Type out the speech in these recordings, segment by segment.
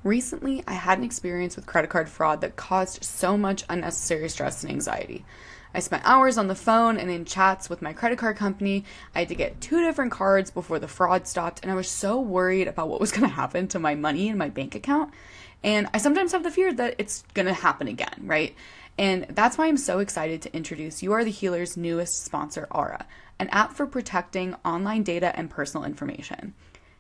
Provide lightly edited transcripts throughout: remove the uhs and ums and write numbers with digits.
Recently, I had an experience with credit card fraud that caused so much unnecessary stress and anxiety. I spent hours on the phone and in chats with my credit card company. I had to get two different cards before the fraud stopped, and I was so worried about what was going to happen to my money in my bank account. And I sometimes have the fear that it's going to happen again, right? And that's why I'm so excited to introduce You Are the Healer's newest sponsor, Aura, an app for protecting online data and personal information.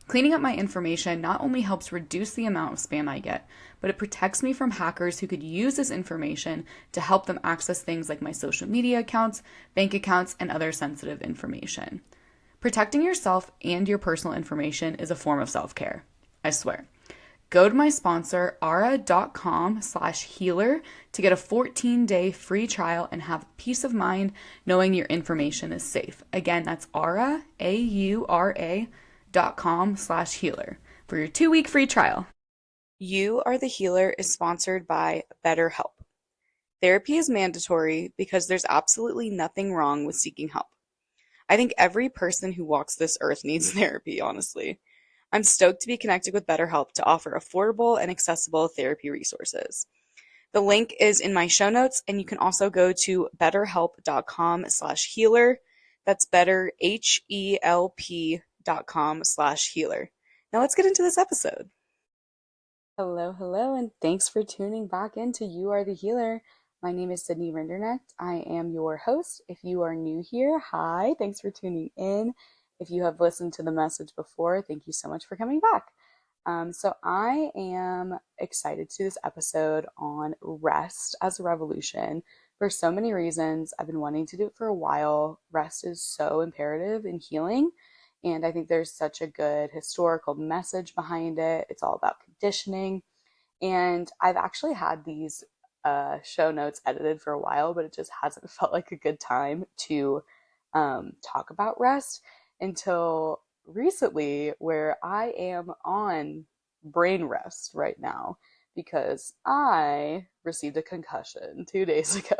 Cleaning up my information not only helps reduce the amount of spam I get, but it protects me from hackers who could use this information to help them access things like my social media accounts, bank accounts, and other sensitive information. Protecting yourself and your personal information is a form of self-care. I swear. Go to my sponsor, aura.com/healer to get a 14-day free trial and have peace of mind knowing your information is safe. Again, that's Aura, AURA.com/healer for your 2-week free trial. You Are the Healer is sponsored by BetterHelp. Therapy is mandatory because there's absolutely nothing wrong with seeking help. I think every person who walks this earth needs therapy, honestly. I'm stoked to be connected with BetterHelp to offer affordable and accessible therapy resources. The link is in my show notes, and you can also go to betterhelp.com/healer. That's better, HELP.com/healer. Now let's get into this episode. Hello, and thanks for tuning back into You Are the Healer. My name is Sydney Rinderknecht. I am your host. If you are new here, hi, thanks for tuning in. If you have listened to the message before, thank you so much for coming back. So I am excited to do this episode on rest as a revolution for so many reasons. I've been wanting to do it for a while. Rest is so imperative in healing, and I think there's such a good historical message behind it. It's all about conditioning, and I've actually had these show notes edited for a while, but it just hasn't felt like a good time to talk about rest until recently, where I am on brain rest right now because I received a concussion 2 days ago.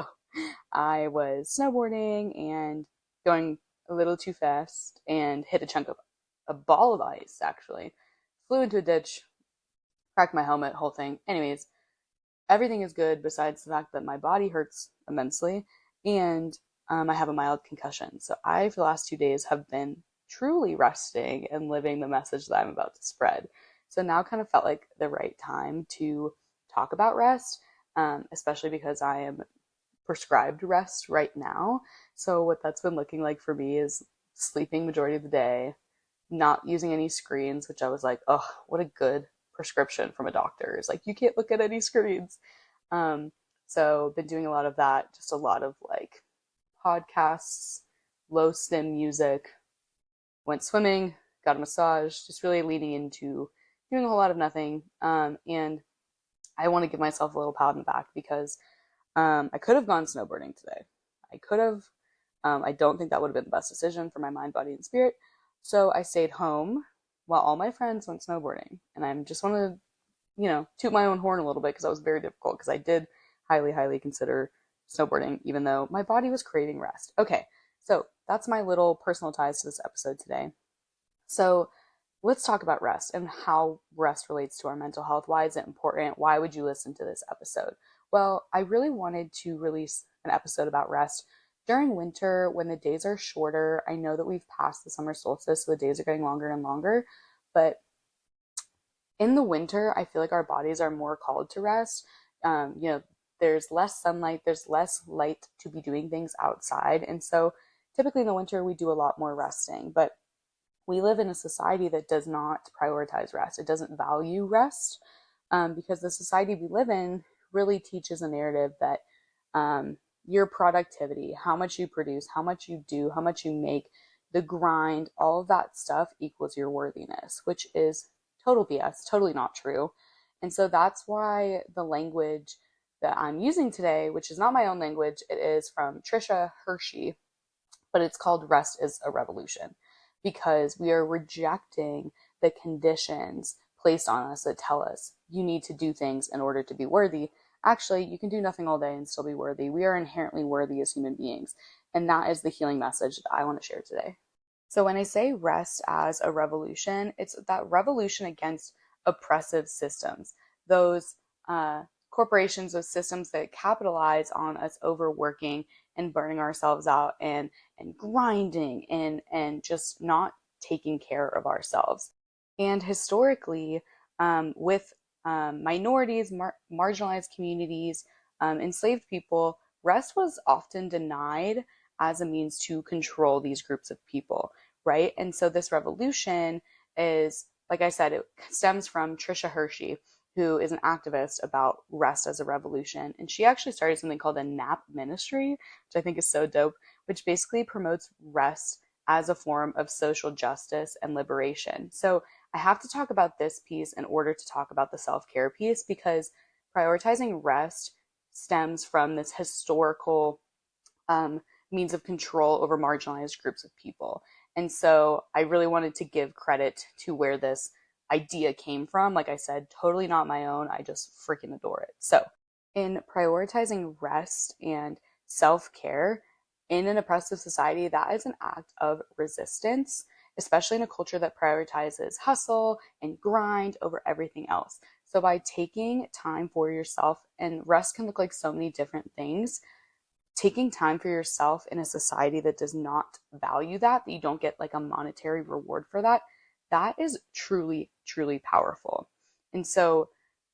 I was snowboarding and going a little too fast and hit a ball of ice, actually. Flew into a ditch, cracked my helmet, whole thing. Anyways, everything is good besides the fact that my body hurts immensely and I have a mild concussion. So I, for the last 2 days, have been truly resting and living the message that I'm about to spread. So now kind of felt like the right time to talk about rest, especially because I am prescribed rest right now. So what that's been looking like for me is sleeping majority of the day, not using any screens, which I was like, oh, what a good prescription from a doctor. It's like, you can't look at any screens. So been doing a lot of that, just a lot of like podcasts, low stim music, went swimming, got a massage, just really leaning into doing a whole lot of nothing. And I want to give myself a little pat on the back because I could have gone snowboarding today. I could have. I don't think that would have been the best decision for my mind, body, and spirit. So I stayed home while all my friends went snowboarding. And I just want to, toot my own horn a little bit because that was very difficult because I did highly, highly consider snowboarding, even though my body was craving rest. Okay, so that's my little personal ties to this episode today. So let's talk about rest and how rest relates to our mental health. Why is it important? Why would you listen to this episode? Well, I really wanted to release an episode about rest during winter when the days are shorter. I know that we've passed the summer solstice, so the days are getting longer and longer, but in the winter, I feel like our bodies are more called to rest. There's less sunlight, there's less light to be doing things outside. And so typically in the winter, we do a lot more resting, but we live in a society that does not prioritize rest. It doesn't value rest because the society we live in really teaches a narrative that your productivity, how much you produce, how much you do, how much you make, the grind, all of that stuff equals your worthiness, which is total BS, totally not true. And so that's why the language that I'm using today, which is not my own language, it is from Tricia Hersey, but it's called Rest is a Revolution, because we are rejecting the conditions placed on us that tell us you need to do things in order to be worthy. Actually, you can do nothing all day and still be worthy. We are inherently worthy as human beings. And that is the healing message that I want to share today. So when I say rest as a revolution, it's that revolution against oppressive systems those corporations, those systems that capitalize on us overworking and burning ourselves out and grinding and just not taking care of ourselves. And historically, with minorities, marginalized communities, enslaved people, rest was often denied as a means to control these groups of people, right? And so this revolution is, like I said, it stems from Tricia Hersey, who is an activist about rest as a revolution. And she actually started something called a nap ministry, which I think is so dope, which basically promotes rest as a form of social justice and liberation. So I have to talk about this piece in order to talk about the self-care piece, because prioritizing rest stems from this historical means of control over marginalized groups of people. And so I really wanted to give credit to where this idea came from. Like I said, totally not my own. I just freaking adore it. So in prioritizing rest and self-care in an oppressive society, that is an act of resistance, especially in a culture that prioritizes hustle and grind over everything else. So by taking time for yourself, and rest can look like so many different things, taking time for yourself in a society that does not value that you don't get like a monetary reward for that, that is truly, truly powerful. And so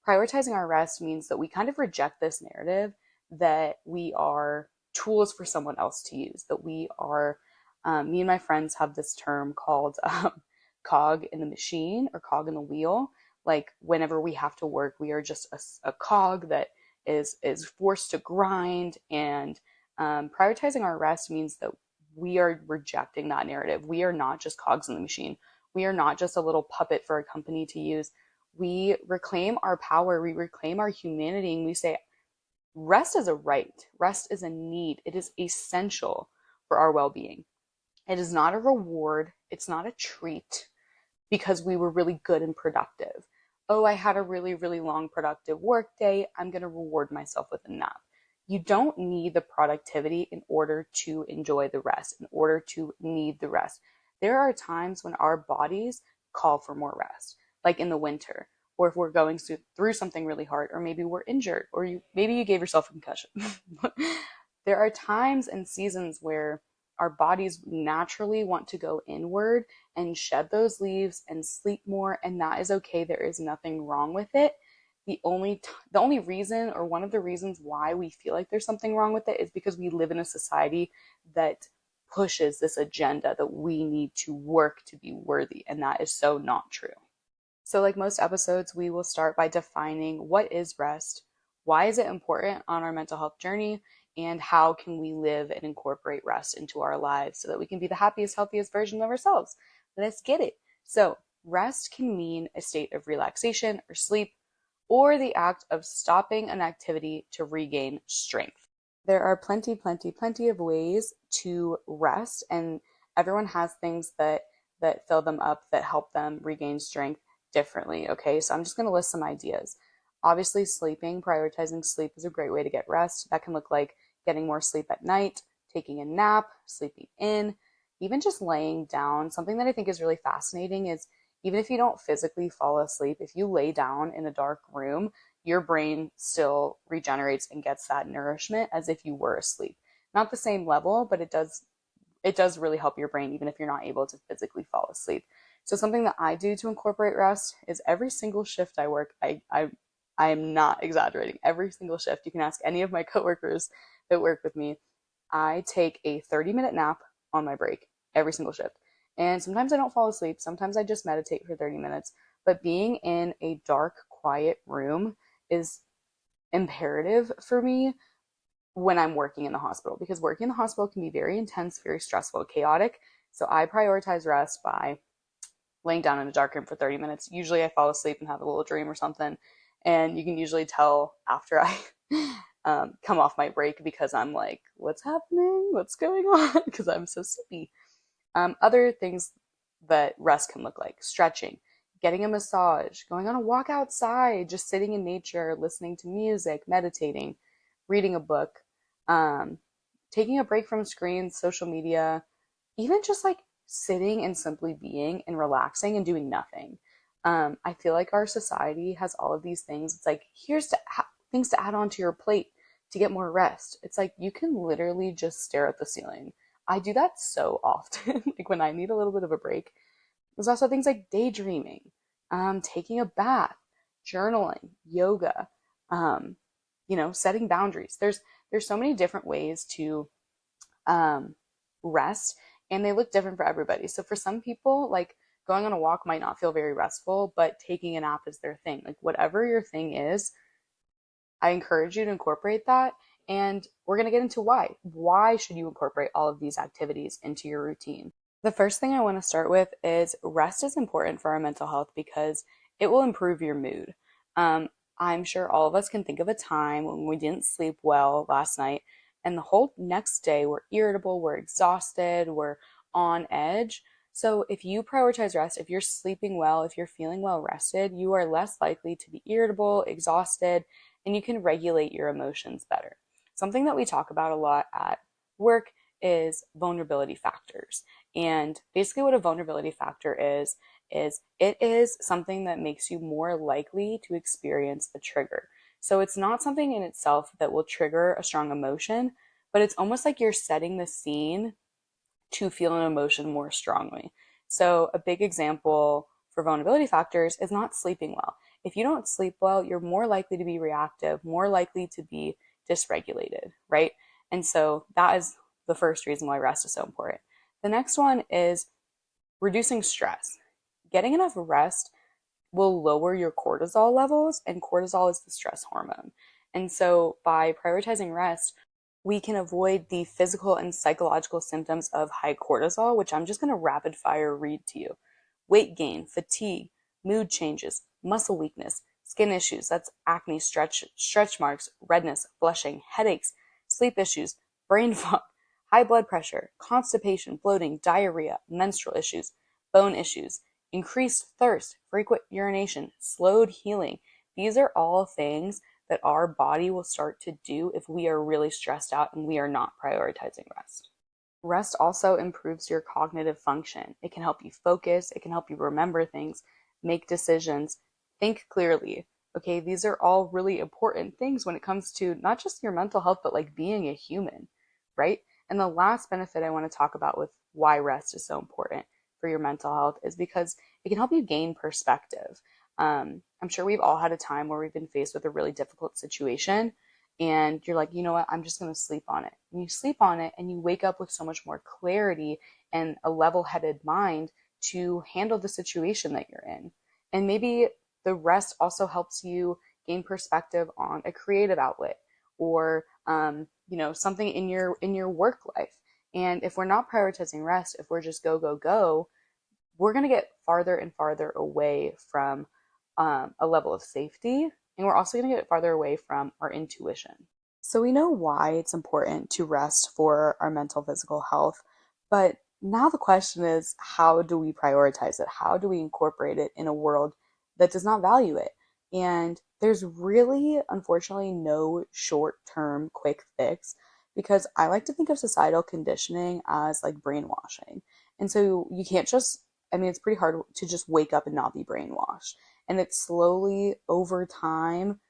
prioritizing our rest means that we kind of reject this narrative that we are tools for someone else to use, that we are, me and my friends have this term called cog in the machine or cog in the wheel. Like whenever we have to work, we are just a cog that is forced to grind. And prioritizing our rest means that we are rejecting that narrative. We are not just cogs in the machine. We are not just a little puppet for a company to use. We reclaim our power. We reclaim our humanity. And we say, rest is a right. Rest is a need. It is essential for our well-being. It is not a reward. It's not a treat because we were really good and productive. Oh, I had a really, really long productive work day. I'm going to reward myself with a nap. You don't need the productivity in order to enjoy the rest, in order to need the rest. There are times when our bodies call for more rest, like in the winter, or if we're going through something really hard, or maybe we're injured, or maybe you gave yourself a concussion. There are times and seasons where our bodies naturally want to go inward and shed those leaves and sleep more, and that is okay. There is nothing wrong with it. The only reason, or one of the reasons why we feel like there's something wrong with it, is because we live in a society that pushes this agenda that we need to work to be worthy, and that is so not true. So like most episodes, we will start by defining what is rest, why is it important on our mental health journey, and how can we live and incorporate rest into our lives so that we can be the happiest, healthiest version of ourselves. Let's get it. So rest can mean a state of relaxation or sleep, or the act of stopping an activity to regain strength. There are plenty of ways to rest, and everyone has things that fill them up, that help them regain strength differently. Okay, so I'm just going to list some ideas. Obviously, sleeping, prioritizing sleep is a great way to get rest. That can look like getting more sleep at night, taking a nap, sleeping in, even just laying down. Something that I think is really fascinating is, even if you don't physically fall asleep, if you lay down in a dark room, your brain still regenerates and gets that nourishment as if you were asleep. Not the same level, but it does really help your brain, even if you're not able to physically fall asleep. So something that I do to incorporate rest is every single shift I work, I am not exaggerating. Every single shift, you can ask any of my coworkers that work with me, I take a 30-minute nap on my break every single shift. And sometimes I don't fall asleep. Sometimes I just meditate for 30 minutes. But being in a dark, quiet room is imperative for me when I'm working in the hospital, because working in the hospital can be very intense, very stressful, chaotic. So I prioritize rest by laying down in a dark room for 30 minutes. Usually I fall asleep and have a little dream or something. And you can usually tell after I come off my break, because I'm like, what's happening? What's going on? Because I'm so sleepy. Other things that rest can look like: stretching, getting a massage, going on a walk outside, just sitting in nature, listening to music, meditating, reading a book, taking a break from screens, social media, even just like sitting and simply being and relaxing and doing nothing. I feel like our society has all of these things. It's like, here's things to add onto your plate to get more rest. It's like you can literally just stare at the ceiling. I do that so often, like when I need a little bit of a break. There's also things like daydreaming, taking a bath, journaling, yoga, um, setting boundaries. There's so many different ways to um, rest, and they look different for everybody. So for some people, like going on a walk might not feel very restful, but taking a nap is their thing. Like whatever your thing is, I encourage you to incorporate that. And we're going to get into why. Why should you incorporate all of these activities into your routine? The first thing I want to start with is rest is important for our mental health because it will improve your mood. Um, I'm sure all of us can think of a time when we didn't sleep well last night, and the whole next day we're irritable, we're exhausted, we're on edge. So, if you prioritize rest, if you're sleeping well, if you're feeling well rested, you are less likely to be irritable, exhausted, and you can regulate your emotions better. Something that we talk about a lot at work is vulnerability factors. And basically, what a vulnerability factor is it is something that makes you more likely to experience a trigger. So it's not something in itself that will trigger a strong emotion, but it's almost like you're setting the scene to feel an emotion more strongly. So a big example for vulnerability factors is not sleeping well. If you don't sleep well, you're more likely to be reactive, more likely to be dysregulated, right? And so that is the first reason why rest is so important. The next one is reducing stress. Getting enough rest will lower your cortisol levels, and cortisol is the stress hormone. And so by prioritizing rest, we can avoid the physical and psychological symptoms of high cortisol, which I'm just going to rapid fire read to you. Weight gain, fatigue, mood changes, muscle weakness, skin issues, that's acne, stretch marks, redness, flushing, headaches, sleep issues, brain fog, high blood pressure, constipation, bloating, diarrhea, menstrual issues, bone issues, increased thirst, frequent urination, slowed healing. These are all things that our body will start to do if we are really stressed out and we are not prioritizing rest. Rest also improves your cognitive function. It can help you focus, it can help you remember things, make decisions, think clearly. Okay, these are all really important things when it comes to not just your mental health, but like being a human, right? And the last benefit I want to talk about with why rest is so important for your mental health is because it can help you gain perspective. I'm sure we've all had a time where we've been faced with a really difficult situation and you're like, you know what, I'm just going to sleep on it. And you sleep on it and you wake up with so much more clarity and a level headed mind to handle the situation that you're in. And maybe the rest also helps you gain perspective on a creative outlet or, something in your work life. And if we're not prioritizing rest, if we're just go, go, go, we're going to get farther and farther away from a level of safety. And we're also going to get farther away from our intuition. So we know why it's important to rest for our mental physical health. But now the question is, how do we prioritize it? How do we incorporate it in a world that does not value it? And there's really, unfortunately, no short-term quick fix because I like to think of societal conditioning as like brainwashing. And so you can't just, I mean, it's pretty hard to just wake up and not be brainwashed. And it's slowly over time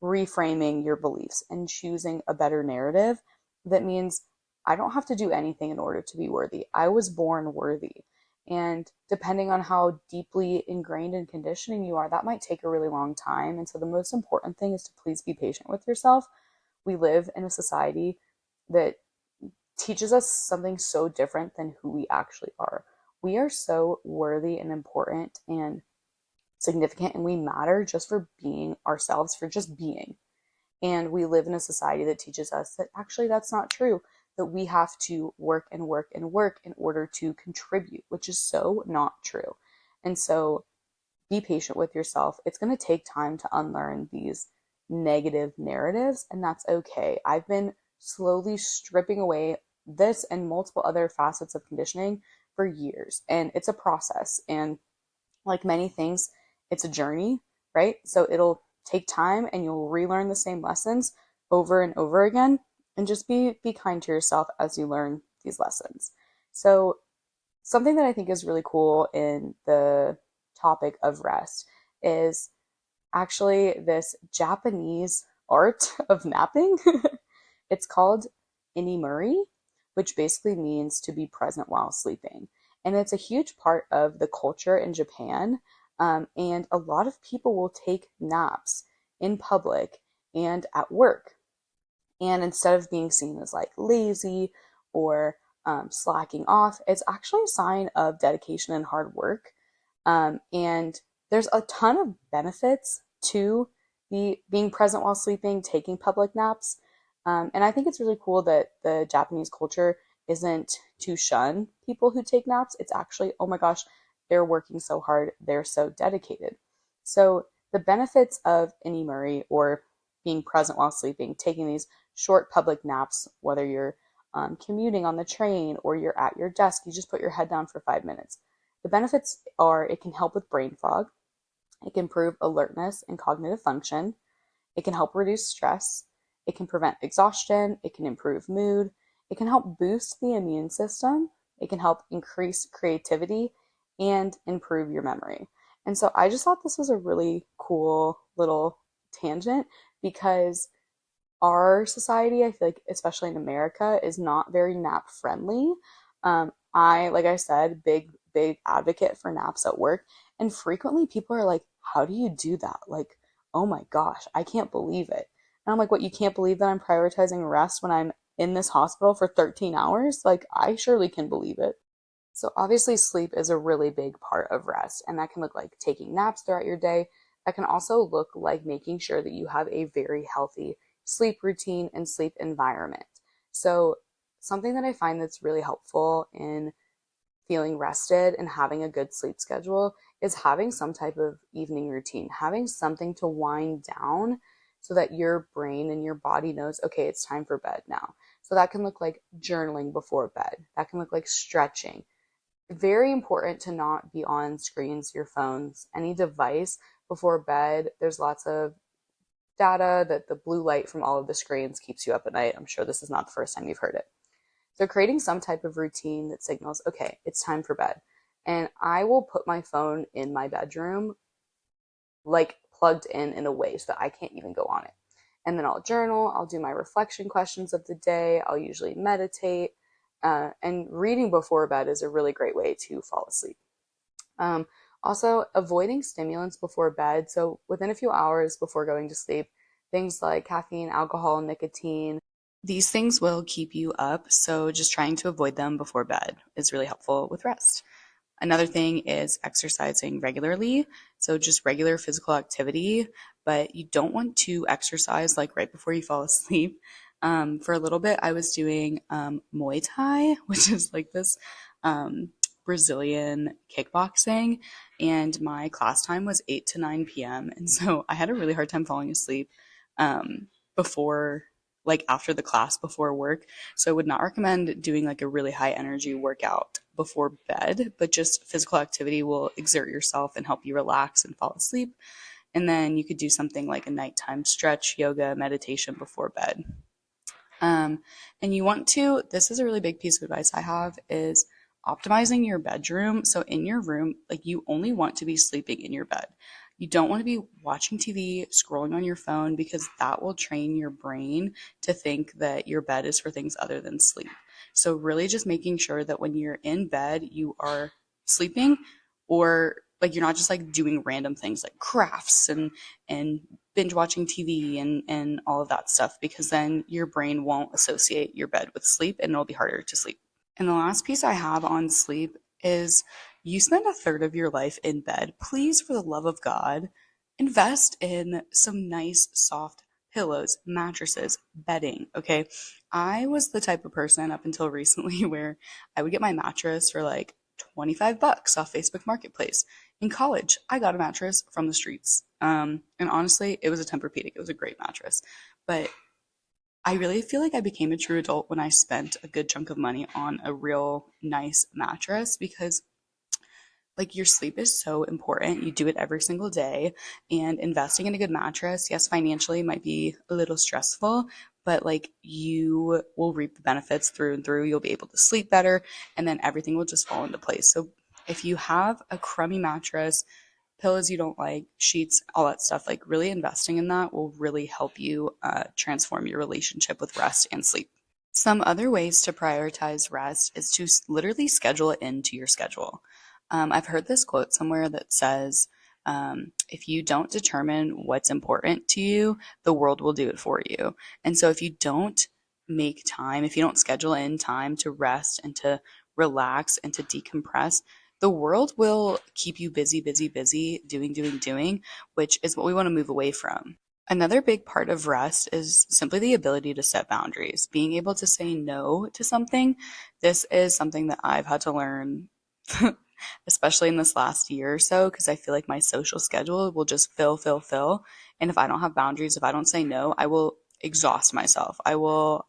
reframing your beliefs and choosing a better narrative that means I don't have to do anything in order to be worthy. I was born worthy. And depending on how deeply ingrained in conditioning you are, that might take a really long time. And so the most important thing is to please be patient with yourself. We live in a society that teaches us something so different than who we actually are. We are so worthy and important and significant, and we matter just for being ourselves, for just being. And we live in a society that teaches us that actually that's not true, that we have to work and work and work in order to contribute, which is so not true. And so be patient with yourself. It's going to take time to unlearn these negative narratives, and that's okay. I've been slowly stripping away this and multiple other facets of conditioning for years, and it's a process. And like many things, it's a journey, right? So it'll take time and you'll relearn the same lessons over and over again, and just be kind to yourself as you learn these lessons. So something that I think is really cool in the topic of rest is actually this Japanese art of napping. It's called Inemuri, which basically means to be present while sleeping. And it's a huge part of the culture in Japan. And a lot of people will take naps in public and at work. And instead of being seen as like lazy or slacking off, it's actually a sign of dedication and hard work. And there's a ton of benefits to being present while sleeping, taking public naps. And I think it's really cool that the Japanese culture isn't to shun people who take naps. It's actually, oh my gosh, they're working so hard, they're so dedicated. So the benefits of Inemuri, or being present while sleeping, taking these short public naps, whether you're commuting on the train or you're at your desk, you just put your head down for 5 minutes. The benefits are it can help with brain fog, it can improve alertness and cognitive function, it can help reduce stress, it can prevent exhaustion, it can improve mood, it can help boost the immune system, it can help increase creativity, and improve your memory. And so I just thought this was a really cool little tangent because our society, I feel like, especially in America, is not very nap friendly. Like I said, big advocate for naps at work. And frequently people are like, how do you do that? Like, oh my gosh, I can't believe it. And I'm like, what, you can't believe that I'm prioritizing rest when I'm in this hospital for 13 hours? Like, I surely can believe it. So obviously sleep is a really big part of rest, and that can look like taking naps throughout your day. That can also look like making sure that you have a very healthy sleep routine and sleep environment. So something that I find that's really helpful in feeling rested and having a good sleep schedule is having some type of evening routine, having something to wind down so that your brain and your body knows, okay, it's time for bed now. So that can look like journaling before bed. That can look like stretching. Very important to not be on screens, your phones, any device before bed. There's lots of data that the blue light from all of the screens keeps you up at night. I'm sure this is not the first time you've heard it. So creating some type of routine that signals, okay, it's time for bed. And I will put my phone in my bedroom, like plugged in a way so that I can't even go on it. And then I'll journal, I'll do my reflection questions of the day, I'll usually meditate, and reading before bed is a really great way to fall asleep. Also, avoiding stimulants before bed. So within a few hours before going to sleep, things like caffeine, alcohol, nicotine, these things will keep you up. So just trying to avoid them before bed is really helpful with rest. Another thing is exercising regularly. So just regular physical activity, but you don't want to exercise like right before you fall asleep. For a little bit, I was doing Muay Thai, which is like this Brazilian kickboxing, and my class time was 8 to 9 p.m. And so I had a really hard time falling asleep before, like after the class, before work. So I would not recommend doing like a really high energy workout before bed, but just physical activity will exert yourself and help you relax and fall asleep. And then you could do something like a nighttime stretch, yoga, meditation before bed. And you want to, this is a really big piece of advice I have, is optimizing your bedroom. So in your room, like you only want to be sleeping in your bed. You don't want to be watching TV, scrolling on your phone, because that will train your brain to think that your bed is for things other than sleep. So really just making sure that when you're in bed, you are sleeping, or like you're not just like doing random things like crafts and binge watching TV and all of that stuff, because then your brain won't associate your bed with sleep and it'll be harder to sleep. And the last piece I have on sleep is you spend a third of your life in bed. Please, for the love of God, invest in some nice soft pillows, mattresses, bedding, okay? I was the type of person up until recently where I would get my mattress for like $25 off Facebook Marketplace. In college, I got a mattress from the streets. And honestly, it was a Tempur-Pedic. It was a great mattress. But I really feel like I became a true adult when I spent a good chunk of money on a real nice mattress, because like your sleep is so important. You do it every single day, and investing in a good mattress, yes, financially might be a little stressful, but like you will reap the benefits through and through. You'll be able to sleep better, and then everything will just fall into place. So if you have a crummy mattress, pillows you don't like, sheets, all that stuff. Like really investing in that will really help you transform your relationship with rest and sleep. Some other ways to prioritize rest is to literally schedule it into your schedule. I've heard this quote somewhere that says, if you don't determine what's important to you, the world will do it for you. And so if you don't make time, if you don't schedule in time to rest and to relax and to decompress, the world will keep you busy, busy, busy, doing, which is what we want to move away from. Another big part of rest is simply the ability to set boundaries, being able to say no to something. This is something that I've had to learn, especially in this last year or so, because I feel like my social schedule will just fill. And if I don't have boundaries, if I don't say no, I will exhaust myself. I will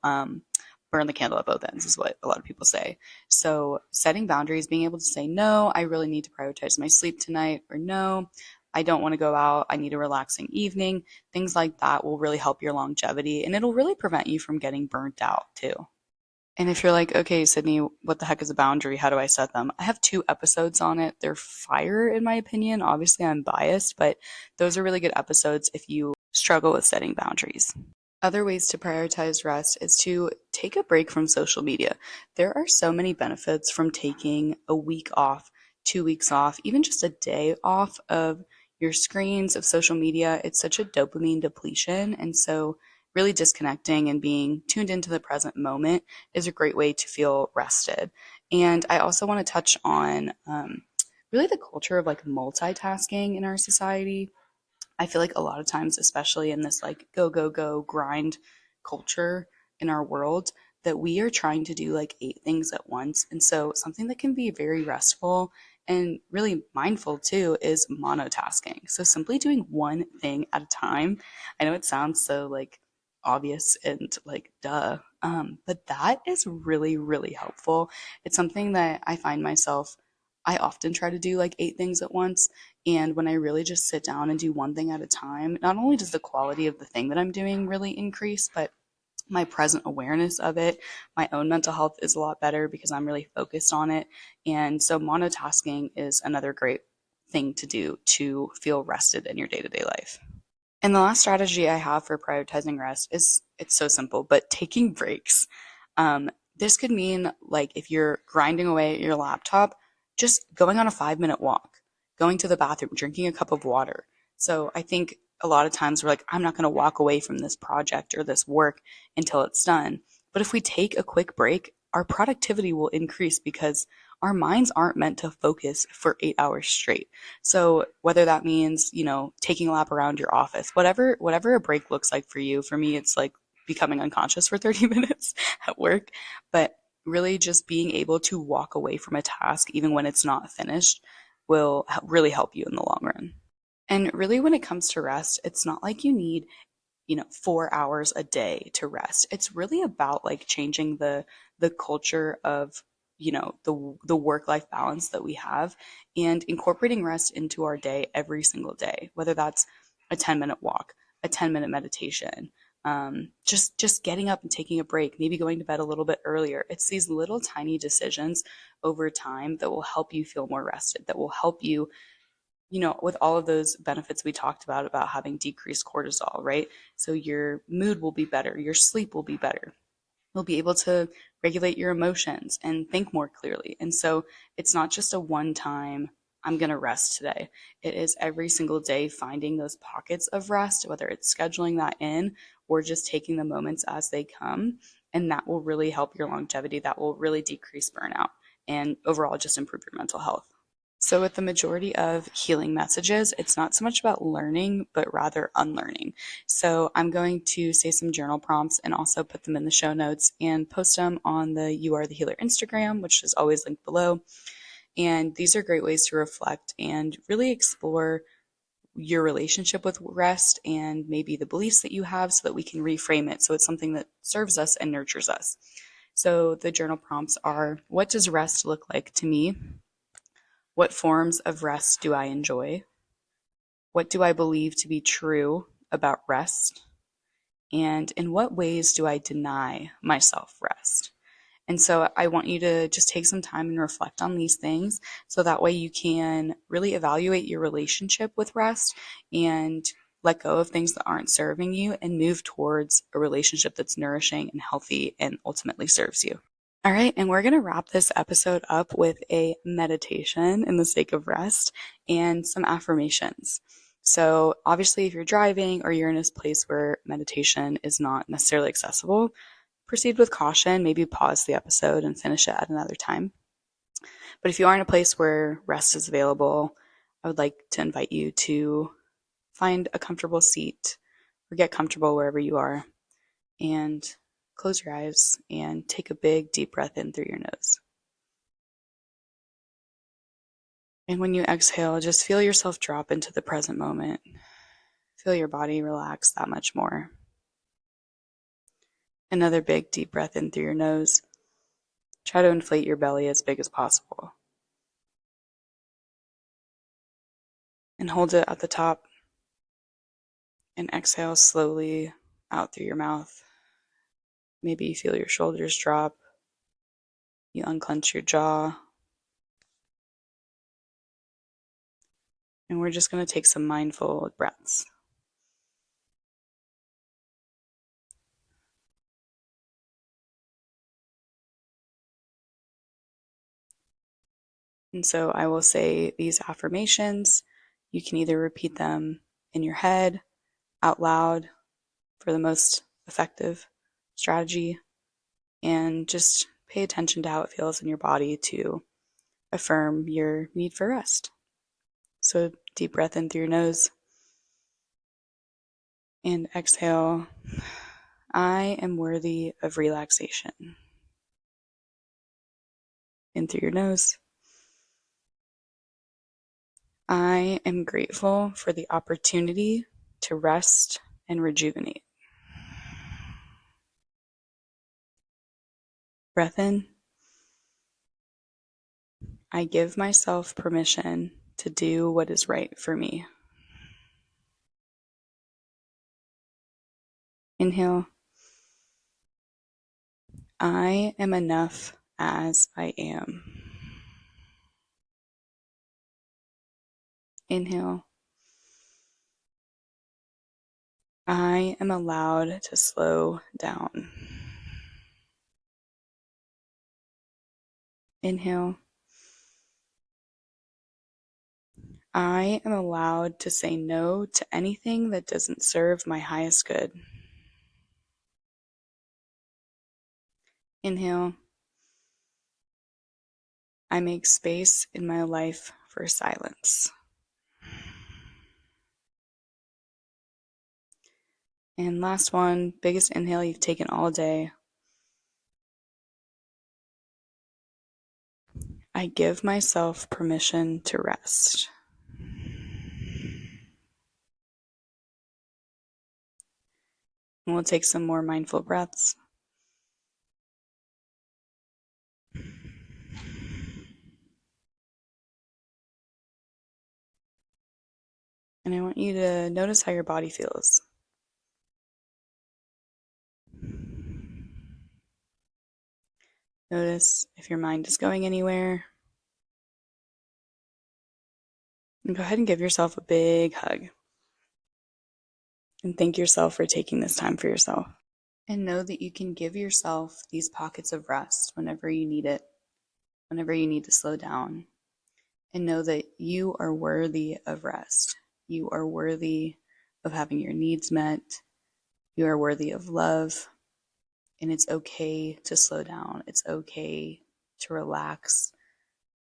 burn the candle at both ends, is what a lot of people say. So setting boundaries, being able to say, no, I really need to prioritize my sleep tonight, or no, I don't want to go out, I need a relaxing evening. Things like that will really help your longevity, and it'll really prevent you from getting burnt out too. And if you're like, okay, Sydney, what the heck is a boundary? How do I set them? I have 2 episodes on it. They're fire, in my opinion. Obviously, I'm biased, but those are really good episodes if you struggle with setting boundaries. Other ways to prioritize rest is to take a break from social media. There are so many benefits from taking a week off, 2 weeks off, even just a day off of your screens, of social media. It's such a dopamine depletion. And so really disconnecting and being tuned into the present moment is a great way to feel rested. And I also want to touch on really the culture of like multitasking in our society. I feel like a lot of times, especially in this like go grind culture in our world, that we are trying to do like 8 things at once. And so something that can be very restful and really mindful too is monotasking. So simply doing one thing at a time. I know it sounds so like obvious and like duh, but that is really, really helpful. It's something that I find myself, I often try to do like 8 things at once. And when I really just sit down and do one thing at a time, not only does the quality of the thing that I'm doing really increase, but my present awareness of it, my own mental health is a lot better because I'm really focused on it. And so monotasking is another great thing to do to feel rested in your day-to-day life. And the last strategy I have for prioritizing rest is, it's so simple, but taking breaks. This could mean like if you're grinding away at your laptop, just going on a 5-minute walk, going to the bathroom, drinking a cup of water. So I think a lot of times we're like, I'm not going to walk away from this project or this work until it's done. But if we take a quick break, our productivity will increase because our minds aren't meant to focus for 8 hours straight. So whether that means, taking a lap around your office, whatever a break looks like for you. For me, it's like becoming unconscious for 30 minutes at work, but really just being able to walk away from a task, even when it's not finished, will really help you in the long run. And really, when it comes to rest, it's not like you need 4 hours a day to rest. It's really about like changing the culture of the work life balance that we have, and incorporating rest into our day every single day, whether that's a 10-minute walk, a 10-minute meditation, just getting up and taking a break, maybe going to bed a little bit earlier. It's these little tiny decisions over time that will help you feel more rested, that will help you, with all of those benefits we talked about having decreased cortisol, right? So your mood will be better, your sleep will be better. You'll be able to regulate your emotions and think more clearly. And so it's not just a one time, I'm going to rest today. It is every single day finding those pockets of rest, whether it's scheduling that in or just taking the moments as they come. And that will really help your longevity. That will really decrease burnout and overall just improve your mental health. So with the majority of healing messages, it's not so much about learning, but rather unlearning. So I'm going to say some journal prompts and also put them in the show notes and post them on the You Are the Healer Instagram, which is always linked below. And these are great ways to reflect and really explore your relationship with rest and maybe the beliefs that you have so that we can reframe it so it's something that serves us and nurtures us. So the journal prompts are, what does rest look like to me? What forms of rest do I enjoy? What do I believe to be true about rest? And in what ways do I deny myself rest? And so I want you to just take some time and reflect on these things so that way you can really evaluate your relationship with rest and let go of things that aren't serving you and move towards a relationship that's nourishing and healthy and ultimately serves you. All right, and we're going to wrap this episode up with a meditation in the sake of rest and some affirmations. So, obviously, if you're driving or you're in a place where meditation is not necessarily accessible, proceed with caution, maybe pause the episode and finish it at another time. But if you are in a place where rest is available, I would like to invite you to find a comfortable seat or get comfortable wherever you are and close your eyes and take a big deep breath in through your nose. And when you exhale, just feel yourself drop into the present moment. Feel your body relax that much more. Another big deep breath in through your nose. Try to inflate your belly as big as possible. And hold it at the top. And exhale slowly out through your mouth. Maybe you feel your shoulders drop. You unclench your jaw. And we're just going to take some mindful breaths. And so I will say these affirmations. You can either repeat them in your head, out loud, for the most effective strategy, and just pay attention to how it feels in your body to affirm your need for rest. So deep breath in through your nose and exhale. I am worthy of relaxation. In through your nose. I am grateful for the opportunity to rest and rejuvenate. Breath in. I give myself permission to do what is right for me. Inhale. I am enough as I am. Inhale. I am allowed to slow down. Inhale. I am allowed to say no to anything that doesn't serve my highest good. Inhale. I make space in my life for silence. And last one, biggest inhale you've taken all day. I give myself permission to rest. And we'll take some more mindful breaths. And I want you to notice how your body feels. Notice if your mind is going anywhere. And go ahead and give yourself a big hug. And thank yourself for taking this time for yourself. And know that you can give yourself these pockets of rest whenever you need it, whenever you need to slow down. And know that you are worthy of rest. You are worthy of having your needs met. You are worthy of love. And it's okay to slow down. It's okay to relax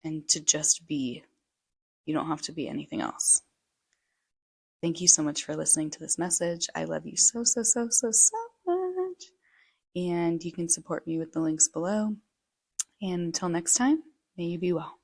and to just be. You don't have to be anything else. Thank you so much for listening to this message. I love you so, so, so, so, so much. And you can support me with the links below. And until next time, may you be well.